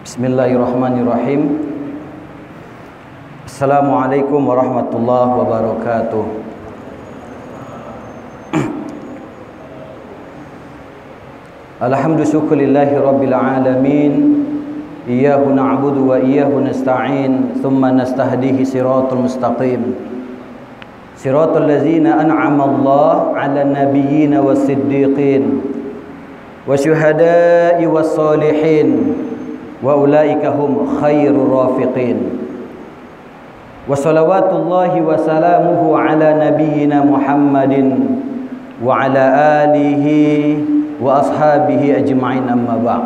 Bismillahirrahmanirrahim. Assalamualaikum warahmatullahi wabarakatuh. Alhamdulillahi rabbil alamin. Iyyahu na'budu wa iyyahu nasta'in. Thumma nastahdihi siratal mustaqim. Siratal ladzina an'ama Allah 'alan nabiyyina was-siddiqin wa syuhada'i was-solihin wa ulaika hum khairur rafiqin. Wa salawatullahi wa salamuhu ala nabiyyina Muhammadin wa ala alihi wa ashabihi ajma'in, amma ba'd.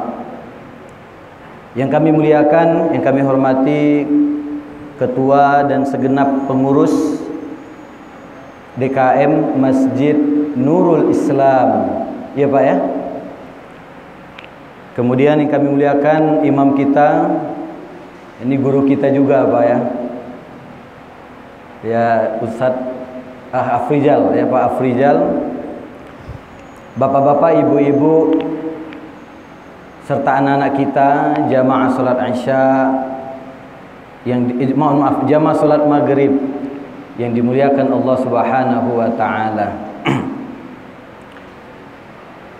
Yang kami muliakan, yang kami hormati ketua dan segenap pengurus DKM Masjid Nurul Islam, ya Pak ya. Kemudian yang kami muliakan imam kita, ini guru kita juga Pak ya. Ya Ustadz Afrizal ya Pak Afrizal. Bapak-bapak, ibu-ibu serta anak-anak kita jamaah salat Isya jamaah salat Maghrib yang dimuliakan Allah Subhanahu wa taala.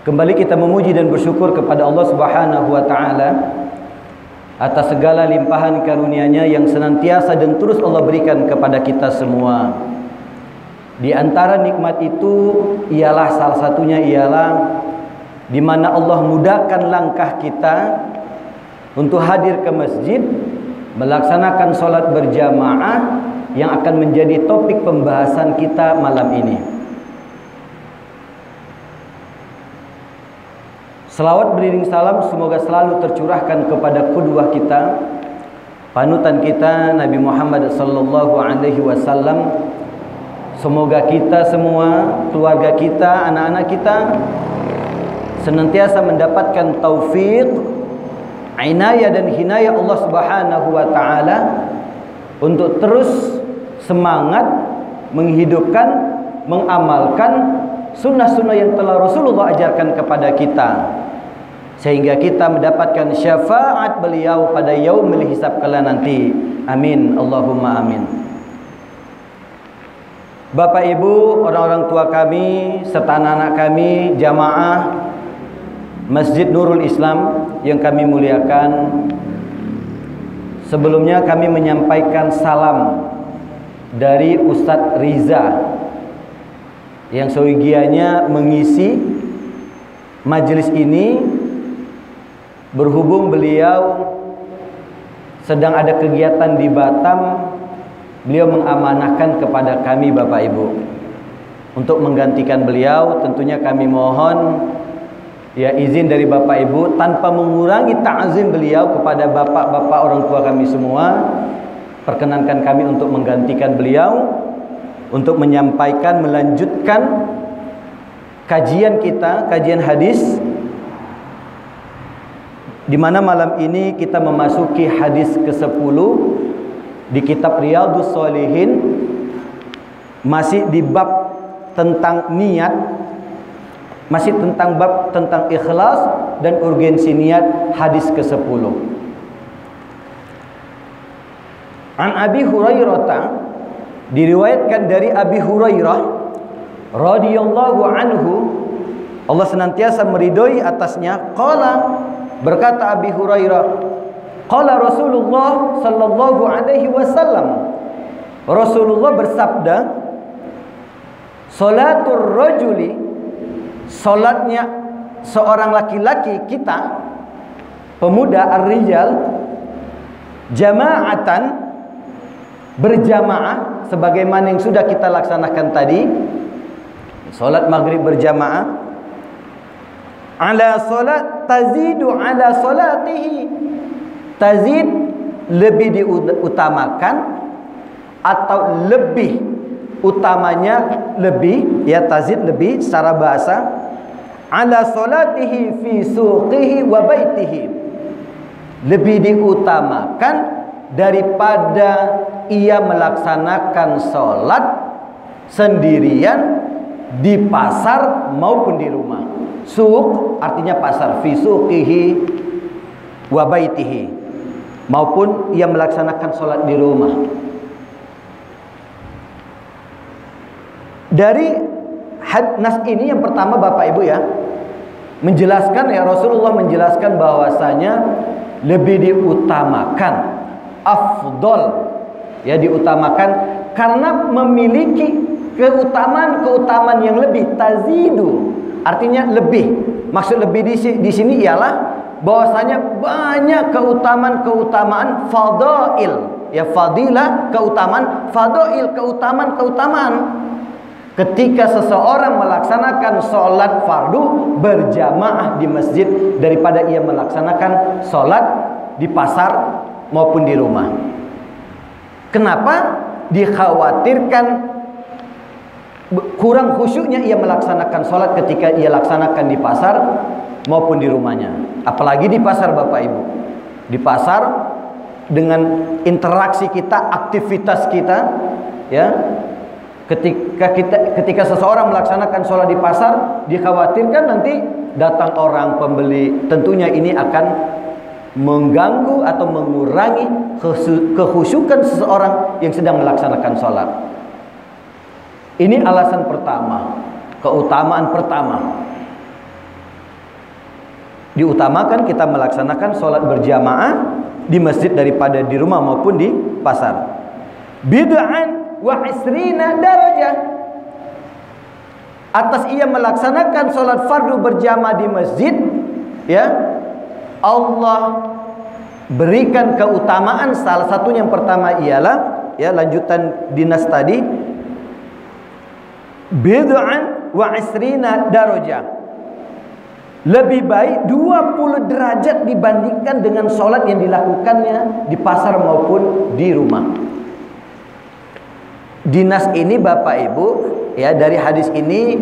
Kembali kita memuji dan bersyukur kepada Allah Subhanahu wa taala atas segala limpahan karunia-Nya yang senantiasa dan terus Allah berikan kepada kita semua. Di antara nikmat itu ialah salah satunya ialah di mana Allah mudahkan langkah kita untuk hadir ke masjid melaksanakan salat berjamaah yang akan menjadi topik pembahasan kita malam ini. Selawat beriring salam semoga selalu tercurahkan kepada qudwah kita, panutan kita Nabi Muhammad sallallahu alaihi wasallam. Semoga kita semua, keluarga kita, anak-anak kita senantiasa mendapatkan taufik, inayah dan hinayah Allah Subhanahu wa taala untuk terus semangat menghidupkan, mengamalkan sunnah-sunnah yang telah Rasulullah ajarkan kepada kita, sehingga kita mendapatkan syafaat beliau pada yaumil hisab kala nanti. Amin, Allahumma amin. Bapak Ibu, orang-orang tua kami serta anak-anak kami jamaah Masjid Nurul Islam yang kami muliakan, sebelumnya kami menyampaikan salam dari Ustadz Riza yang seyogianya mengisi majelis ini, berhubung beliau sedang ada kegiatan di Batam. Beliau mengamanahkan kepada kami Bapak Ibu untuk menggantikan beliau. Tentunya kami mohon ya izin dari Bapak Ibu tanpa mengurangi ta'zim beliau kepada bapak-bapak orang tua kami semua. Perkenankan kami untuk menggantikan beliau untuk menyampaikan, melanjutkan kajian kita, kajian hadis, di mana malam ini kita memasuki hadis ke-10 di kitab Riyadhus Shalihin, masih di bab tentang niat, masih tentang bab tentang ikhlas dan urgensi niat, hadis ke-10. An Abi Hurairah, diriwayatkan dari Abi Hurairah radhiyallahu anhu, Allah senantiasa meridhoi atasnya, qala, berkata Abi Hurairah, qala Rasulullah sallallahu alaihi wasallam, Rasulullah bersabda, salatul rajuli, salatnya seorang laki-laki kita, pemuda ar-rijal, jama'atan, berjamaah, sebagaimana yang sudah kita laksanakan tadi, salat maghrib berjamaah, ala salat tazidu ala salatihi, tazid lebih diutamakan atau lebih utamanya lebih, ya tazid lebih secara bahasa, ala salatihi fi suqihi wa baitihi, lebih diutamakan daripada ia melaksanakan salat sendirian di pasar maupun di rumah. Suq artinya pasar, fi suqihi wa baitihi. maupun ia melaksanakan sholat di rumah. Dari nas ini yang pertama Bapak Ibu ya, menjelaskan ya, Rasulullah menjelaskan bahwasanya lebih diutamakan, afdol ya, diutamakan karena memiliki keutamaan yang lebih, tazidu artinya lebih. Maksud lebih di sini ialah bahwasanya banyak keutamaan fadail ya, fadilah keutamaan, fadail keutamaan. Ketika seseorang melaksanakan sholat fardu berjamaah di masjid daripada ia melaksanakan sholat di pasar maupun di rumah. Kenapa? Dikhawatirkan kurang khusyuknya ia melaksanakan sholat ketika ia laksanakan di pasar maupun di rumahnya. Apalagi di pasar Bapak Ibu. Di pasar dengan interaksi kita, aktivitas kita ya. Ketika seseorang melaksanakan sholat di pasar, dikhawatirkan nanti datang orang pembeli. Tentunya ini akan mengganggu atau mengurangi kekhusyukan seseorang yang sedang melaksanakan sholat. Ini alasan pertama, keutamaan pertama. Diutamakan kita melaksanakan sholat berjamaah di masjid daripada di rumah maupun di pasar. Bid'an wa isrina darajah, atas ia melaksanakan sholat fardu berjamaah di masjid ya, Allah berikan keutamaan. Salah satu yang pertama ialah ya, lanjutan dinas tadi, bid'an wa isrina darajah, lebih baik 20 derajat dibandingkan dengan sholat yang dilakukannya di pasar maupun di rumah. Dinas ini Bapak Ibu ya, dari hadis ini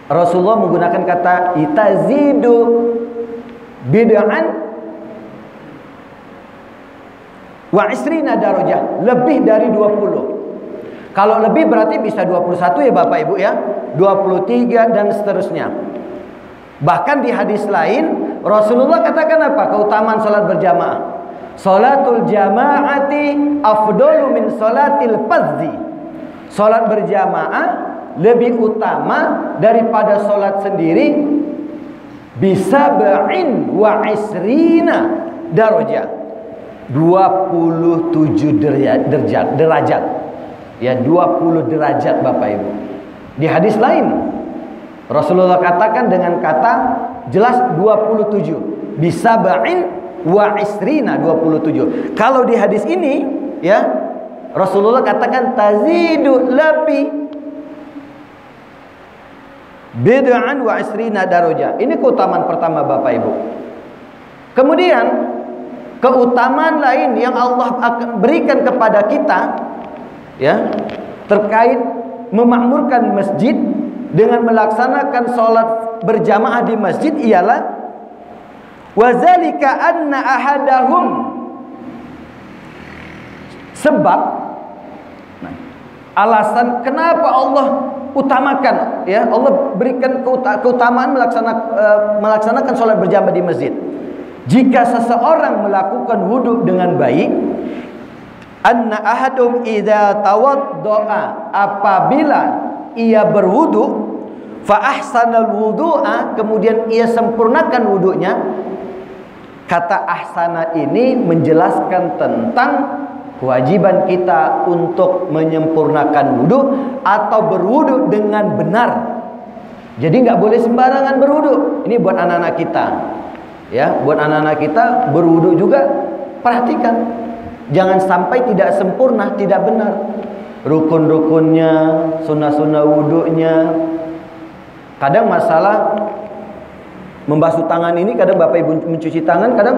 Rasulullah menggunakan kata itazidu bid'an wa isrina darajah, lebih dari 20. Kalau lebih berarti bisa 21 ya Bapak Ibu ya, 23 dan seterusnya. Bahkan di hadis lain Rasulullah katakan apa? Keutamaan salat berjamaah. Salatul jama'ati afdalu min salatil fardhi. Salat berjamaah lebih utama daripada salat sendiri bisab'in wa isrina darajah. 27 derajat. Ya, 20 derajat Bapak Ibu. Di hadis lain Rasulullah katakan dengan kata jelas 27. Bisab'in wa isrina, 27. Kalau di hadis ini ya, Rasulullah katakan tazidu, lebih, bid'an wa isrina darajah. Ini keutamaan pertama Bapak Ibu. Kemudian keutamaan lain yang Allah akan berikan kepada kita ya, terkait memakmurkan masjid dengan melaksanakan sholat berjamaah di masjid ialah wazalika anna ahadahum, sebab alasan kenapa Allah utamakan ya, Allah berikan keutamaan melaksanakan sholat berjamaah di masjid. Jika seseorang melakukan wudhu dengan baik, anna ahadum idza tawaddaa, apabila ia berwudhu, fa ahsanal wudu'a, kemudian ia sempurnakan wudhunya. Kata ahsana ini menjelaskan tentang kewajiban kita untuk menyempurnakan wudhu atau berwudhu dengan benar. Jadi nggak boleh sembarangan berwudhu. Ini buat anak-anak kita ya, buat anak-anak kita berwudhu juga perhatikan, jangan sampai tidak sempurna, tidak benar. Rukun-rukunnya, sunnah-sunnah wudhunya. Kadang masalah membasuh tangan ini, kadang Bapak Ibu mencuci tangan, kadang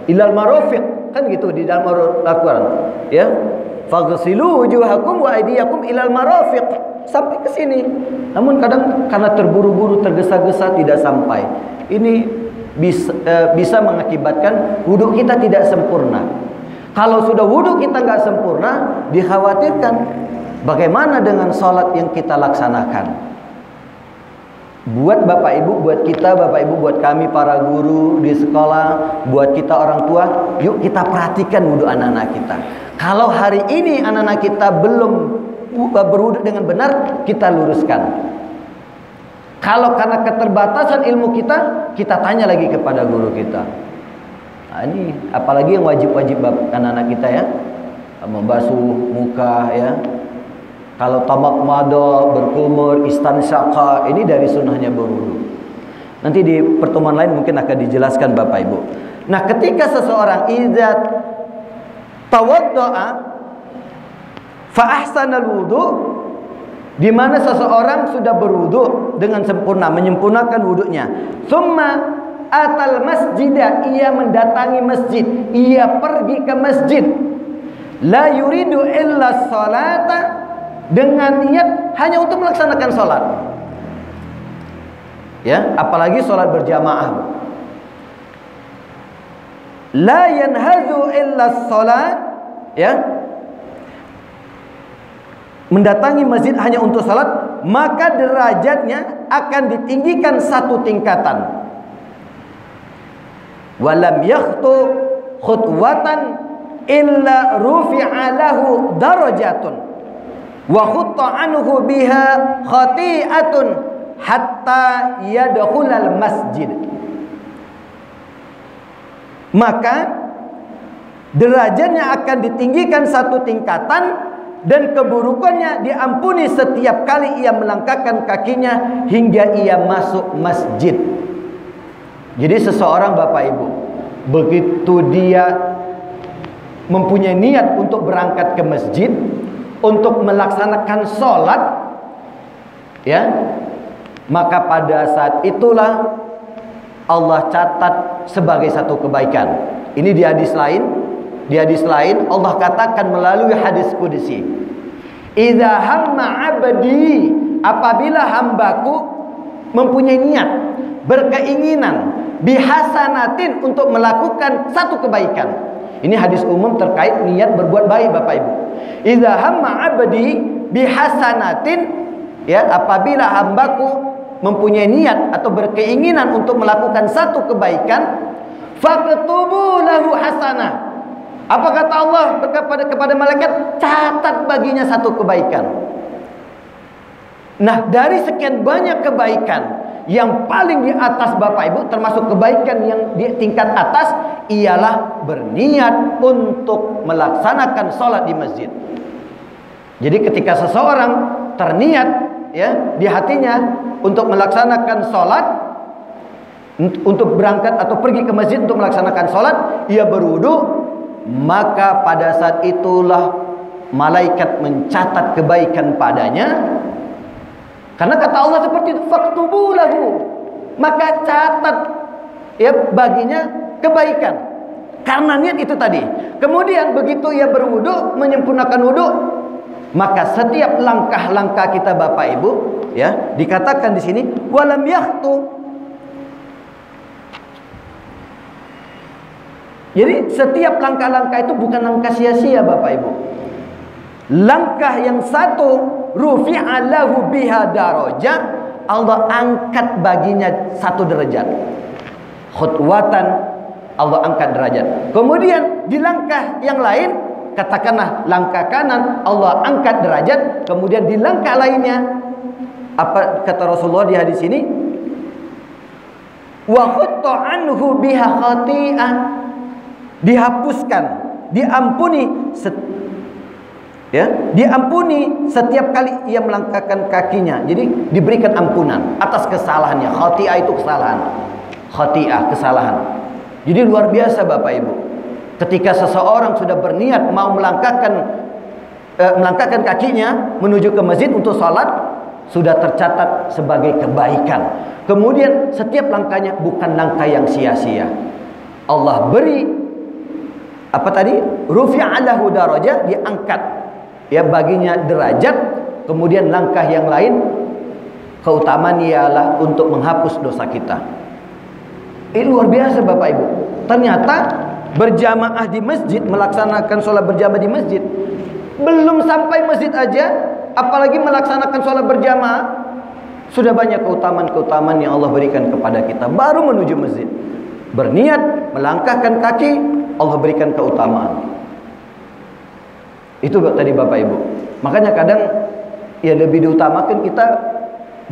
ilal marafiq, kan gitu di dalam Al-Quran ya, faghsilu wujuhakum wa aydiyakum ilal marafiq, sampai ke sini. Namun kadang karena terburu-buru, tergesa-gesa tidak sampai. Ini bisa mengakibatkan wudhu kita tidak sempurna. Kalau sudah wudhu kita nggak sempurna, dikhawatirkan bagaimana dengan sholat yang kita laksanakan. Buat Bapak Ibu, buat kita Bapak Ibu, buat kami para guru di sekolah, buat kita orang tua, yuk kita perhatikan wudhu anak-anak kita. Kalau hari ini anak-anak kita belum berwudhu dengan benar, kita luruskan. Kalau karena keterbatasan ilmu kita, kita tanya lagi kepada guru kita. Nah, ini apalagi yang wajib-wajib anak-anak kita ya, membasuh muka ya. Kalau tamak mada, berkumur, istansyaqa, ini dari sunnahnya berwudu. Nanti di pertemuan lain mungkin akan dijelaskan Bapak Ibu. Nah, ketika seseorang idza tawadda'a fa ahsanal wudu, di mana seseorang sudah berwudu dengan sempurna, menyempurnakan wudunya. Tsumma atal masjidah, ia mendatangi masjid, ia pergi ke masjid. La yuridu illa sholata, dengan niat hanya untuk melaksanakan sholat. Ya, apalagi sholat berjamaah. La yanhazu illa sholat, ya, mendatangi masjid hanya untuk sholat, maka derajatnya akan ditinggikan satu tingkatan. Walam yakhtu khutwatan illa rufi'a lahu darajatun wa khutta anhu biha khati'atun hatta yadkhulal masjid. Maka derajatnya akan ditinggikan satu tingkatan dan keburukannya diampuni setiap kali ia melangkahkan kakinya hingga ia masuk masjid. Jadi seseorang Bapak Ibu, begitu dia mempunyai niat untuk berangkat ke masjid, untuk melaksanakan sholat, ya, maka pada saat itulah Allah catat sebagai satu kebaikan. Ini di hadis lain. Di hadis lain Allah katakan melalui hadis qudsi, "Idza hamma 'abdi", apabila hambaku mempunyai niat, berkeinginan, bihasanatin, untuk melakukan satu kebaikan. Ini hadis umum terkait niat berbuat baik Bapak Ibu. Idza hamma 'abdi bihasanatin, ya, apabila hambaku mempunyai niat atau berkeinginan untuk melakukan satu kebaikan, faqtubu lahu hasanah. Apa kata Allah kepada malaikat? Catat baginya satu kebaikan. Nah, dari sekian banyak kebaikan, yang paling di atas Bapak Ibu, termasuk kebaikan yang di tingkat atas, ialah berniat untuk melaksanakan sholat di masjid. Jadi ketika seseorang terniat, ya, di hatinya untuk melaksanakan sholat, untuk berangkat atau pergi ke masjid untuk melaksanakan sholat, ia berwudu, maka pada saat itulah malaikat mencatat kebaikan padanya. Karena kata Allah seperti itu, faktubu lahu, maka catat, ya, baginya kebaikan karena niat itu tadi. Kemudian begitu ia berwudu, menyempurnakan wudu, maka setiap langkah-langkah kita Bapak Ibu, ya, dikatakan di sini walam yakhtu. Jadi setiap langkah-langkah itu bukan langkah sia-sia Bapak Ibu. Langkah yang satu, rufi'a lahu biha darajah, Allah angkat baginya satu derajat. Khutwatan, Allah angkat derajat. Kemudian di langkah yang lain, katakanlah langkah kanan, Allah angkat derajat. Kemudian di langkah lainnya, apa kata Rasulullah di hadis ini? Wa khutta anhu biha khati'ah, dihapuskan, diampuni, ya, diampuni setiap kali ia melangkahkan kakinya. Jadi diberikan ampunan atas kesalahannya. Khati'ah itu kesalahan. Khati'ah, kesalahan. Jadi luar biasa Bapak Ibu. Ketika seseorang sudah berniat mau melangkahkan kakinya menuju ke masjid untuk sholat, sudah tercatat sebagai kebaikan. Kemudian setiap langkahnya bukan langkah yang sia-sia. Allah beri apa tadi? Rufi'a lahu darajah, diangkat, ya, baginya derajat. Kemudian langkah yang lain, keutamaan ialah untuk menghapus dosa kita. Ini luar biasa Bapak Ibu. Ternyata berjamaah di masjid, melaksanakan sholat berjamaah di masjid, belum sampai masjid aja, apalagi melaksanakan sholat berjamaah, Sudah banyak keutamaan-keutamaan yang Allah berikan kepada kita. Baru menuju masjid, berniat melangkahkan kaki, Allah berikan keutamaan. Itu tadi Bapak Ibu. Makanya kadang ya lebih diutamakan kita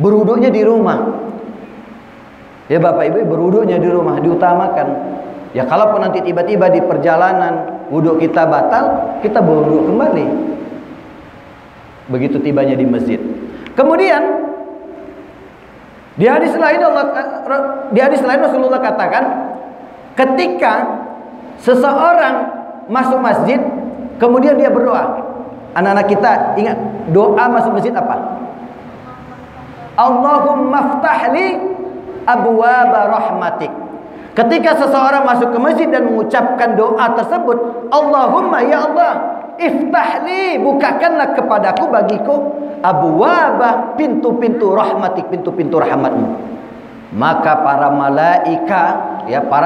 berwuduknya di rumah. Ya Bapak Ibu, berwuduknya di rumah diutamakan. Ya kalaupun nanti tiba-tiba di perjalanan wuduk kita batal, kita berwuduk kembali. Begitu tibanya di masjid. Kemudian di hadis lain Rasulullah katakan, ketika seseorang masuk masjid kemudian dia berdoa. Anak-anak kita ingat doa masuk masjid apa? Allahumma ftahli abwaaba rahmatik. Ketika seseorang masuk ke masjid dan mengucapkan doa tersebut, Allahumma ya Allah, iftahli, bukakanlah kepadaku, bagiku, abwaaba, pintu-pintu rahmatik, pintu-pintu rahmatmu. Maka para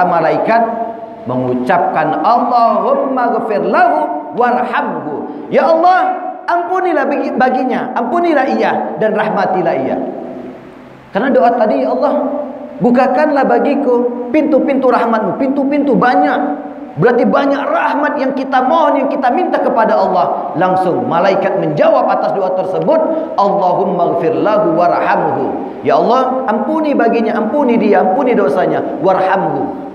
malaikat mengucapkan Allahumma ghfir lahu warhamhu. Ya Allah, ampunilah baginya, ampunilah ia dan rahmatilah ia. Karena doa tadi, ya Allah, bukakanlah bagiku pintu-pintu rahmatmu. Pintu-pintu banyak. Berarti banyak rahmat yang kita mohon, yang kita minta kepada Allah. Langsung malaikat menjawab atas doa tersebut, Allahumma ghfir lahu warhamhu. Ya Allah, ampuni baginya, ampuni dia, ampuni dosanya, warhamhu.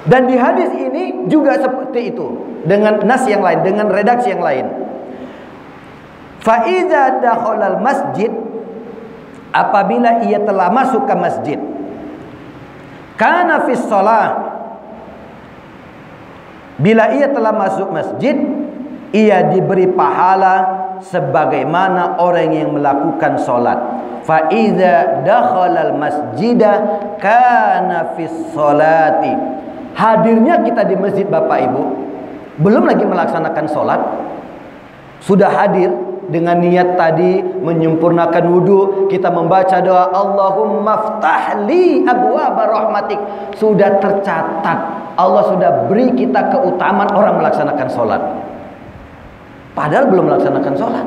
Dan di hadis ini juga seperti itu, dengan nas yang lain, dengan redaksi yang lain. Fa idza dakhala al-masjid, apabila ia telah masuk ke masjid, kana fi shalah, bila ia telah masuk masjid, ia diberi pahala sebagaimana orang yang melakukan solat. Fa idza dakhala al-masjida kana fi sholati. Hadirnya kita di masjid Bapak Ibu, belum lagi melaksanakan solat, sudah hadir dengan niat tadi menyempurnakan wudu, kita membaca doa Allahumma ftahli abwaaba rahmatik, sudah tercatat. Allah sudah beri kita keutamaan orang melaksanakan solat, padahal belum melaksanakan solat.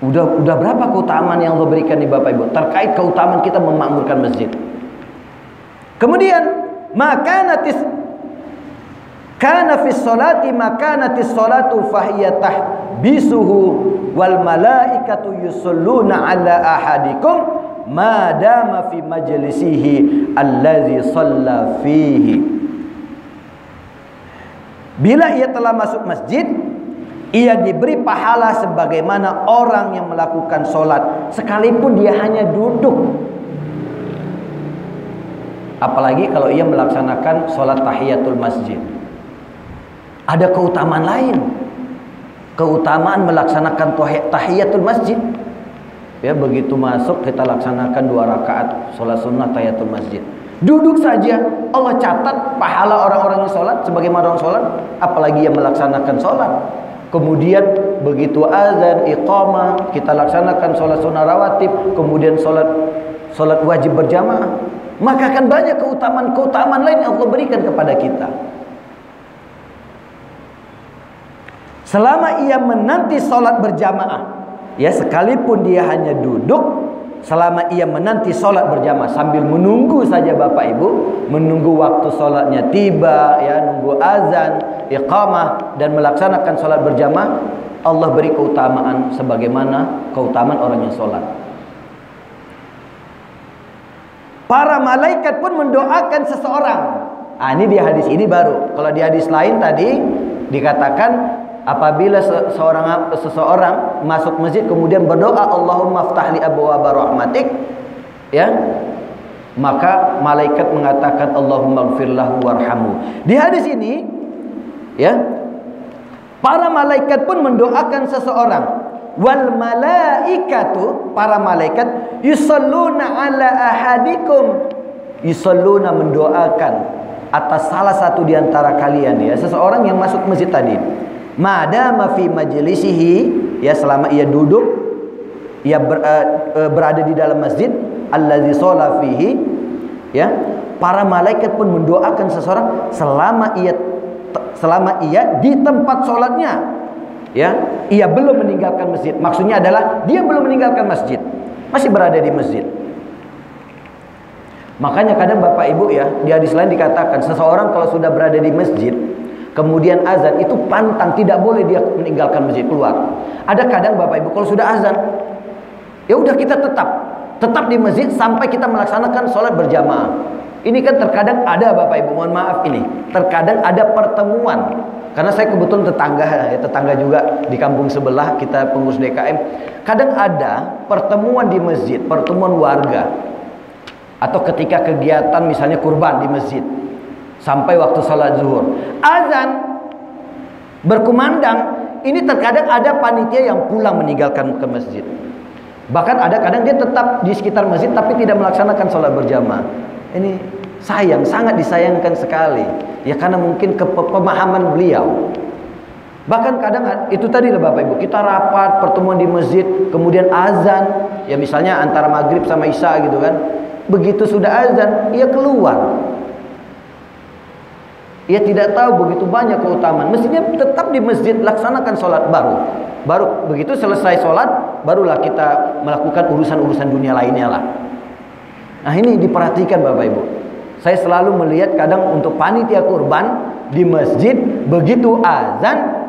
Udah berapa keutamaan yang Allah berikan nih Bapak Ibu terkait keutamaan kita memakmurkan masjid. Kemudian kana fi sholati makanatis sholatu fahiya tahbisuhu wal malaikatu yusalluna ala ahadikum ma dama fi majlisihi allazi shalla fihi. Bila ia telah masuk masjid, ia diberi pahala sebagaimana orang yang melakukan sholat sekalipun dia hanya duduk. Apalagi kalau ia melaksanakan sholat tahiyatul masjid, ada keutamaan lain, keutamaan melaksanakan tahiyatul masjid. Ya, begitu masuk kita laksanakan 2 rakaat sholat sunnah tahiyatul masjid, duduk saja Allah catat pahala orang-orang yang sholat sebagaimana orang sholat, apalagi yang melaksanakan sholat. Kemudian begitu azan iqamah kita laksanakan sholat sunnah rawatib, kemudian sholat wajib berjamaah, maka akan banyak keutamaan lain yang Allah berikan kepada kita. Selama ia menanti sholat berjamaah, ya sekalipun dia hanya duduk, selama ia menanti sholat berjamaah sambil menunggu saja Bapak Ibu, menunggu waktu sholatnya tiba, ya nunggu azan, iqamah dan melaksanakan sholat berjamaah, Allah beri keutamaan sebagaimana keutamaan orang yang sholat. Para malaikat pun mendoakan seseorang. Ini di hadis ini baru. Kalau di hadis lain tadi dikatakan apabila seseorang masuk masjid kemudian berdoa Allahumma ftahli abwaaba rahmatik, ya, maka malaikat mengatakan Allahumma ghfir lahu warhamhu. Di hadis ini, ya, para malaikat pun mendoakan seseorang. Wal malaikatu, para malaikat, yusalluna ala ahadikum, yusalluna mendoakan atas salah satu di antara kalian, ya, seseorang yang masuk masjid tadi. Madama fi majlisihi, ya selama ia duduk, ia berada di dalam masjid, allazi shalla fihi, ya, para malaikat pun mendoakan seseorang selama ia di tempat sholatnya. ya, ia belum meninggalkan masjid. Maksudnya adalah dia belum meninggalkan masjid, masih berada di masjid. Makanya kadang Bapak Ibu ya, di hadis lain dikatakan seseorang kalau sudah berada di masjid kemudian azan, itu pantang, tidak boleh dia meninggalkan masjid, keluar. Ada kadang Bapak Ibu kalau sudah azan, ya udah kita tetap di masjid sampai kita melaksanakan sholat berjamaah. Ini kan terkadang ada Bapak Ibu, mohon maaf ini, terkadang ada pertemuan. Karena saya kebetulan tetangga juga di kampung sebelah, kita pengurus DKM. Kadang ada pertemuan di masjid, pertemuan warga. Atau ketika kegiatan misalnya kurban di masjid. Sampai waktu salat zuhur. Azan berkumandang, ini terkadang ada panitia yang pulang meninggalkan ke masjid. Bahkan ada kadang dia tetap di sekitar masjid tapi tidak melaksanakan sholat berjamaah. Ini sayang, sangat disayangkan sekali. Ya karena mungkin pemahaman beliau. Bahkan kadang itu tadi lah Bapak Ibu, kita rapat pertemuan di masjid, kemudian azan, ya misalnya antara maghrib sama isya gitu kan. Begitu sudah azan, ia keluar. Ia tidak tahu begitu banyak keutamaan. Mestinya tetap di masjid, laksanakan sholat baru begitu selesai sholat, barulah kita melakukan urusan-urusan dunia lainnya lah. Nah ini diperhatikan Bapak Ibu. Saya selalu melihat kadang untuk panitia kurban di masjid, begitu azan,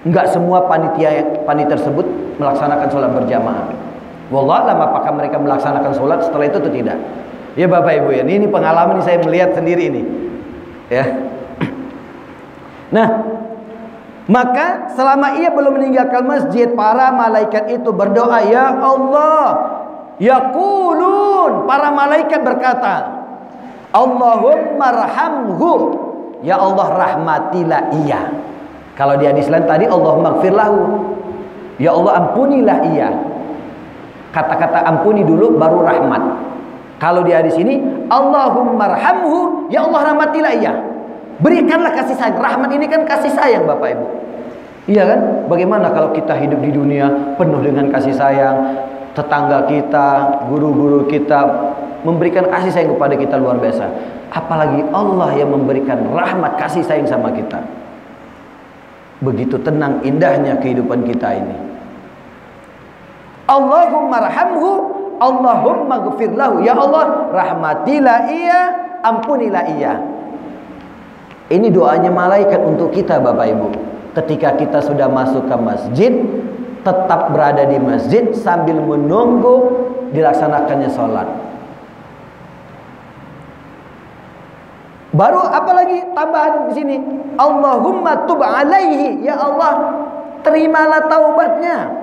enggak semua panitia tersebut melaksanakan sholat berjamaah. Wallahualam apakah mereka melaksanakan sholat setelah itu atau tidak. Ya Bapak Ibu ya, ini pengalaman ini saya melihat sendiri ini. Ya. Nah, maka selama ia belum meninggalkan masjid, para malaikat itu berdoa, ya Allah, yaqulun, para malaikat berkata, Allahumma rahamhu, ya Allah rahmatilah ia. Kalau di hadis lain tadi Allahumma gfirlahu, ya Allah ampunilah ia. Kata-kata ampuni dulu baru rahmat. Kalau di hadis ini Allahumma rahamhu, ya Allah rahmatilah ia. Berikanlah kasih sayang. Rahmat ini kan kasih sayang Bapak Ibu. Iya kan? Bagaimana kalau kita hidup di dunia penuh dengan kasih sayang, tetangga kita, guru-guru kita memberikan kasih sayang kepada kita luar biasa. Apalagi Allah yang memberikan rahmat kasih sayang sama kita. Begitu tenang indahnya kehidupan kita ini. Allahumma rahamhu, Allahumma gfirlahu, ya Allah rahmatilah ia, ampunilah ia. Ini doanya malaikat untuk kita Bapak Ibu. Ketika kita sudah masuk ke masjid, tetap berada di masjid sambil menunggu dilaksanakannya sholat. Baru apalagi tambahan di sini, Allahumma tub alaihi, ya Allah terimalah taubatnya.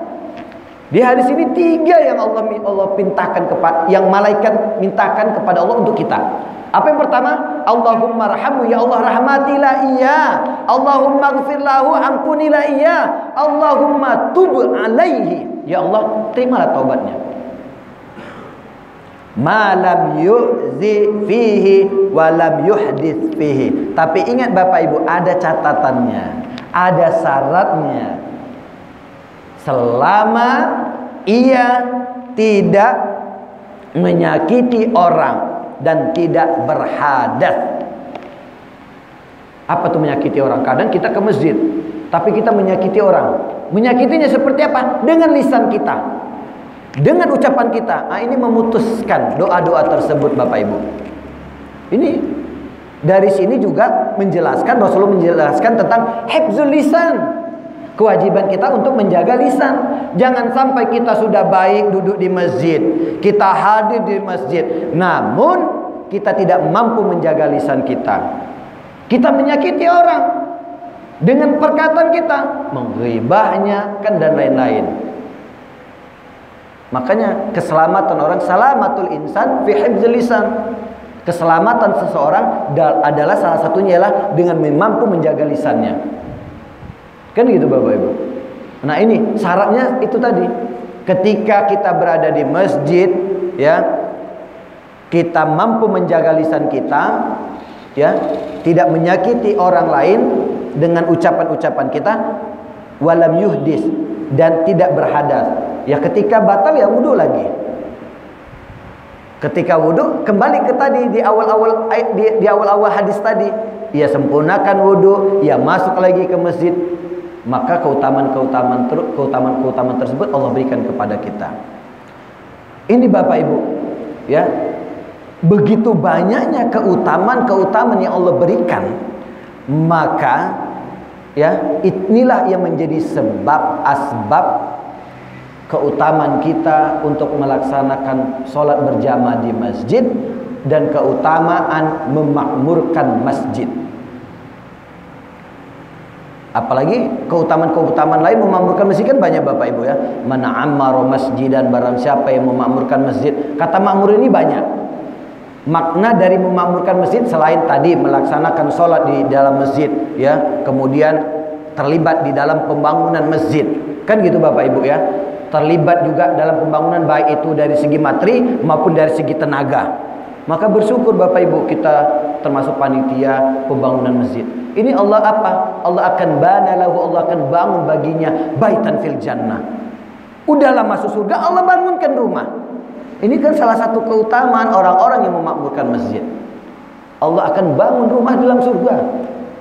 Di hadis ini 3 yang Allah pintakan kepada, yang malaikat mintakan kepada Allah untuk kita. Apa yang pertama? Allahumma rahamhu, ya Allah rahmatilah ia. Allahumma gfirlahu, ampunilah ia. Allahumma tub alaihi, ya Allah terimalah taubatnya. Ma lam yu'zi fihi wa lam yuhdits fihi. Tapi ingat Bapak Ibu, ada catatannya, ada syaratnya. Selama ia tidak menyakiti orang dan tidak berhadas. Apa tuh menyakiti orang? Kadang kita ke masjid, tapi kita menyakiti orang. Menyakitinya seperti apa? Dengan lisan kita, dengan ucapan kita. Nah, ini memutuskan doa-doa tersebut Bapak Ibu. Ini dari sini juga menjelaskan, Rasulullah menjelaskan tentang hifzul lisan. Kewajiban kita untuk menjaga lisan. Jangan sampai kita sudah baik duduk di masjid, kita hadir di masjid, namun kita tidak mampu menjaga lisan kita. Kita menyakiti orang dengan perkataan kita, menghibahnya kan dan lain-lain. Makanya keselamatan orang, salamatul insan fi hifzil lisan. Keselamatan seseorang adalah salah satunya ialah dengan mampu menjaga lisannya. Kan gitu Bapak Ibu. Nah ini syaratnya itu tadi. Ketika kita berada di masjid, ya, kita mampu menjaga lisan kita, ya, tidak menyakiti orang lain dengan ucapan-ucapan kita, walam yuhdis, dan tidak berhadas. Ya ketika batal ya wudu lagi. Ketika wudu kembali ke tadi di awal-awal hadis tadi, ia sempurnakan wudu, ia masuk lagi ke masjid. maka keutamaan tersebut Allah berikan kepada kita. Ini Bapak Ibu, ya. Begitu banyaknya keutamaan yang Allah berikan, maka ya inilah yang menjadi asbab keutamaan kita untuk melaksanakan sholat berjamaah di masjid dan keutamaan memakmurkan masjid. Apalagi keutamaan lain memakmurkan masjid kan banyak Bapak Ibu ya. Man ammara masjidan, barang siapa yang memakmurkan masjid. Kata makmur ini banyak. Makna dari memakmurkan masjid selain tadi melaksanakan sholat di dalam masjid, ya, kemudian terlibat di dalam pembangunan masjid, kan gitu Bapak Ibu ya. Terlibat juga dalam pembangunan baik itu dari segi materi maupun dari segi tenaga. Maka bersyukur Bapak Ibu kita termasuk panitia pembangunan masjid. Ini Allah apa? Allah akan Allah akan bangun baginya baitan fil jannah. Udahlah masuk surga, Allah bangunkan rumah. Ini kan salah satu keutamaan orang-orang yang memakmurkan masjid. Allah akan bangun rumah dalam surga.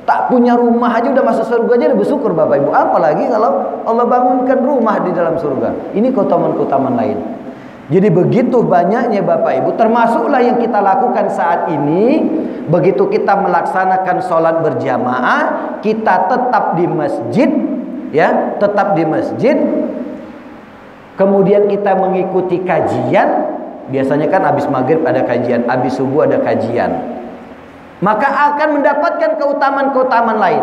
Tak punya rumah aja udah masuk surga aja udah bersyukur Bapak Ibu. Apalagi kalau Allah bangunkan rumah di dalam surga. Ini keutamaan-keutamaan lain. Jadi begitu banyaknya Bapak Ibu, termasuklah yang kita lakukan saat ini. Begitu kita melaksanakan sholat berjamaah, kita tetap di masjid, ya, tetap di masjid. Kemudian kita mengikuti kajian. Biasanya kan habis maghrib ada kajian, habis subuh ada kajian. Maka akan mendapatkan keutamaan-keutamaan lain.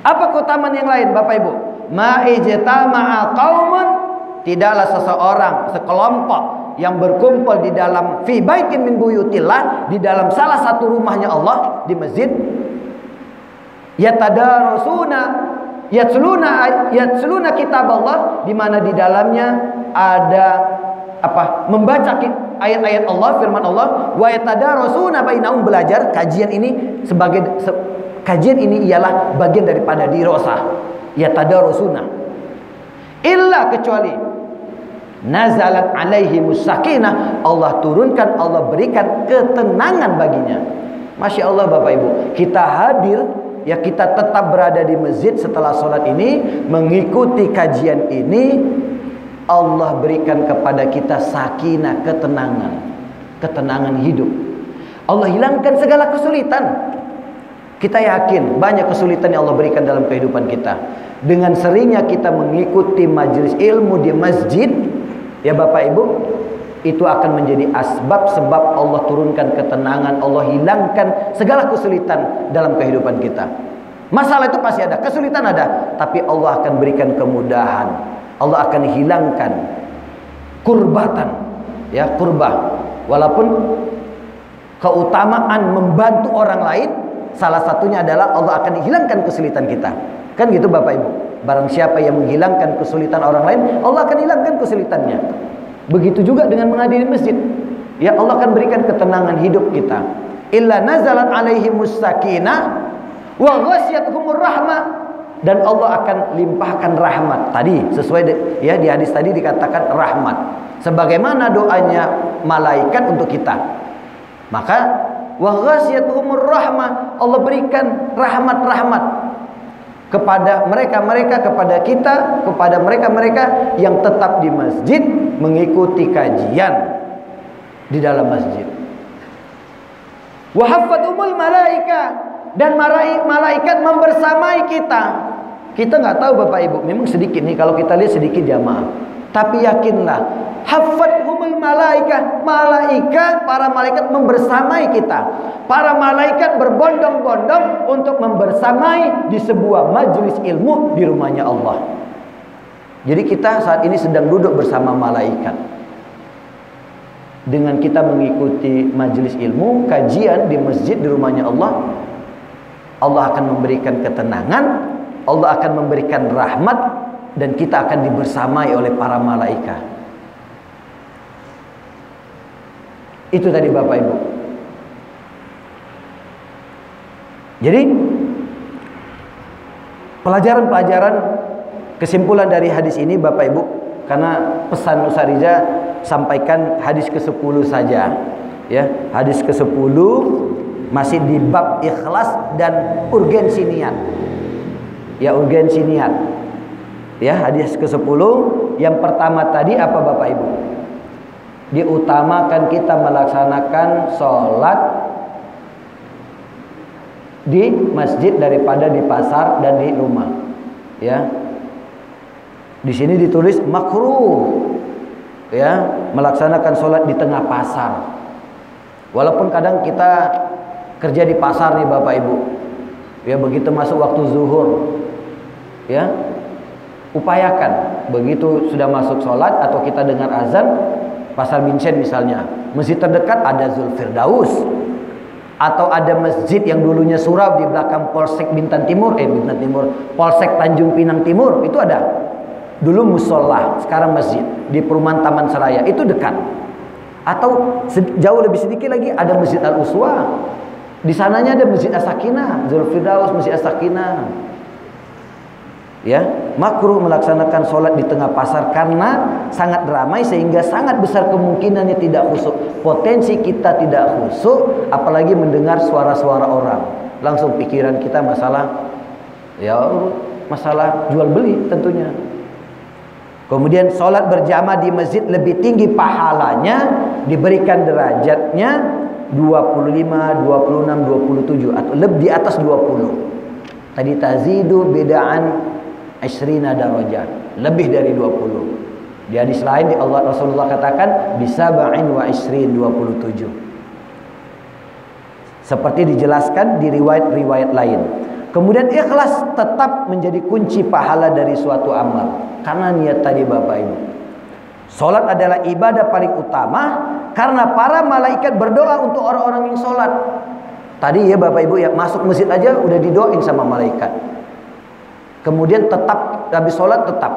Apa keutamaan yang lain Bapak Ibu? Ma'ijtama'a qaumun, tidaklah seseorang, sekelompok yang berkumpul di dalam fi baitin min buyutillah, di dalam salah satu rumahnya Allah, di masjid, yatsluna kitab Allah, di mana di dalamnya ada apa? Membaca ayat-ayat Allah, firman Allah, wa yatadarasuna bainahum, belajar. Kajian ini kajian ini ialah bagian daripada dirasah. Yatadarasuna. Illa kecuali nazalat alaihimus sakinah, Allah turunkan, Allah berikan ketenangan baginya. Masya Allah Bapak Ibu, kita hadir, ya, kita tetap berada di masjid setelah sholat ini, mengikuti kajian ini, Allah berikan kepada kita sakinah, ketenangan hidup. Allah hilangkan segala kesulitan. Kita yakin banyak kesulitan yang Allah berikan dalam kehidupan kita. Dengan seringnya kita mengikuti majelis ilmu di masjid, ya Bapak Ibu, itu akan menjadi sebab Allah turunkan ketenangan, Allah hilangkan segala kesulitan dalam kehidupan kita. Masalah itu pasti ada, kesulitan ada, tapi Allah akan berikan kemudahan. Allah akan hilangkan kurbatan, ya, kurbah. Walaupun keutamaan membantu orang lain, salah satunya adalah Allah akan hilangkan kesulitan kita. Kan gitu Bapak Ibu. Barang siapa yang menghilangkan kesulitan orang lain, Allah akan hilangkan kesulitannya. Begitu juga dengan menghadiri masjid. Ya, Allah akan berikan ketenangan hidup kita. Illa nazalat alaihimus sakinah wa ghasyiyatuhumur rahmah. Dan Allah akan limpahkan rahmat. Tadi sesuai ya di hadis tadi dikatakan rahmat. Sebagaimana doanya malaikat untuk kita. Maka wa ghasyiyatuhumur rahmah, Allah berikan rahmat-rahmat kepada mereka-mereka, kepada kita, kepada mereka-mereka yang tetap di masjid mengikuti kajian di dalam masjid. Wa haffathumul malaika, dan malaikat membersamai kita. Kita nggak tahu Bapak Ibu, memang sedikit nih kalau kita lihat sedikit jamaah. Tapi yakinlah, haffathumul malaika, para malaikat membersamai kita. Para malaikat berbondong-bondong untuk membersamai di sebuah majelis ilmu di rumahnya Allah. Jadi kita saat ini sedang duduk bersama malaikat. Dengan kita mengikuti majelis ilmu, kajian di masjid di rumahnya Allah, Allah akan memberikan ketenangan, Allah akan memberikan rahmat, dan kita akan dibersamai oleh para malaikat. Itu tadi Bapak Ibu. Jadi pelajaran-pelajaran kesimpulan dari hadis ini Bapak Ibu, karena pesan Nusariza sampaikan hadis ke-10 saja, ya. Hadis ke-10 masih di bab ikhlas dan urgensi niat. Ya, urgensi niat. Ya, hadis ke-10 yang pertama tadi apa Bapak Ibu? Diutamakan kita melaksanakan sholat di masjid daripada di pasar dan di rumah. Ya. Di sini ditulis makruh. Ya, melaksanakan sholat di tengah pasar. Walaupun kadang kita kerja di pasar nih Bapak Ibu. Ya, begitu masuk waktu zuhur. Ya. Upayakan begitu sudah masuk sholat atau kita dengar azan, pasar Mincen misalnya, masjid terdekat ada Zulfirdaus, atau ada masjid yang dulunya surau di belakang Polsek Bintan Timur, Polsek Tanjung Pinang Timur, itu ada. Dulu musola, sekarang masjid di perumahan Taman Seraya, itu dekat. Atau jauh lebih sedikit lagi ada Masjid Al-Uswa. Di sananya ada Masjid As-Sakinah, Zulfirdaus, Masjid As-Sakinah. Ya, makruh melaksanakan sholat di tengah pasar karena sangat ramai sehingga sangat besar kemungkinannya tidak khusyuk. Potensi kita tidak khusyuk, apalagi mendengar suara-suara orang. Langsung pikiran kita masalah jual beli tentunya. Kemudian sholat berjamaah di masjid lebih tinggi pahalanya, diberikan derajatnya 25, 26, 27 atau lebih di atas 20. Tadi tazidu bedaan Isrina darajat, lebih dari 20. Di hadis lain di Allah Rasulullah katakan bisaba'in wa isrin, 27. Seperti dijelaskan di riwayat-riwayat lain. Kemudian ikhlas tetap menjadi kunci pahala dari suatu amal. Karena niat tadi Bapak Ibu. Salat adalah ibadah paling utama karena para malaikat berdoa untuk orang-orang yang salat. Tadi ya Bapak Ibu ya, masuk masjid aja udah didoain sama malaikat. Kemudian tetap habis sholat tetap.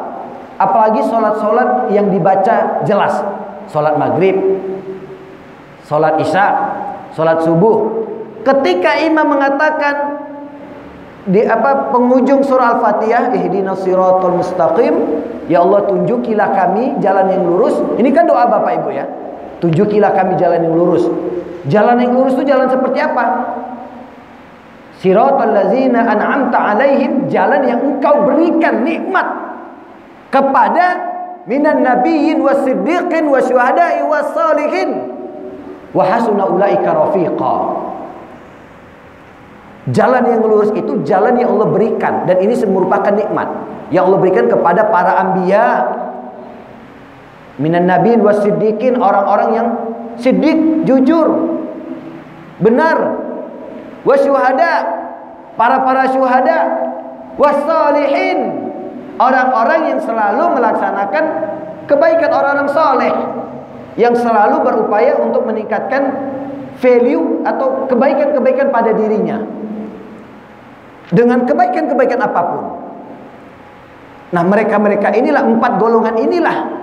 Apalagi sholat-sholat yang dibaca jelas. Sholat maghrib, sholat isya, sholat subuh. Ketika imam mengatakan di penghujung surah Al-Fatihah, ihdinas siratal mustaqim, ya Allah tunjukilah kami jalan yang lurus. Ini kan doa Bapak Ibu ya. Tunjukilah kami jalan yang lurus. Jalan yang lurus itu jalan seperti apa? Siratal ladzina an'amta alaihim, jalan yang engkau berikan nikmat kepada minan nabiyyin wasiddiqin wasyuhada'i wassalihin wa hasuna ulaika rafiqa. Jalan yang lurus itu jalan yang Allah berikan, dan ini merupakan nikmat yang Allah berikan kepada para anbiya, minan nabiyyin wasiddiqin, orang-orang yang siddiq, jujur, benar, wasyuhada, para syuhada, wassalihin, orang-orang yang selalu melaksanakan kebaikan, orang-orang saleh yang selalu berupaya untuk meningkatkan value atau kebaikan-kebaikan pada dirinya dengan kebaikan-kebaikan apapun. Nah, mereka-mereka inilah, 4 golongan inilah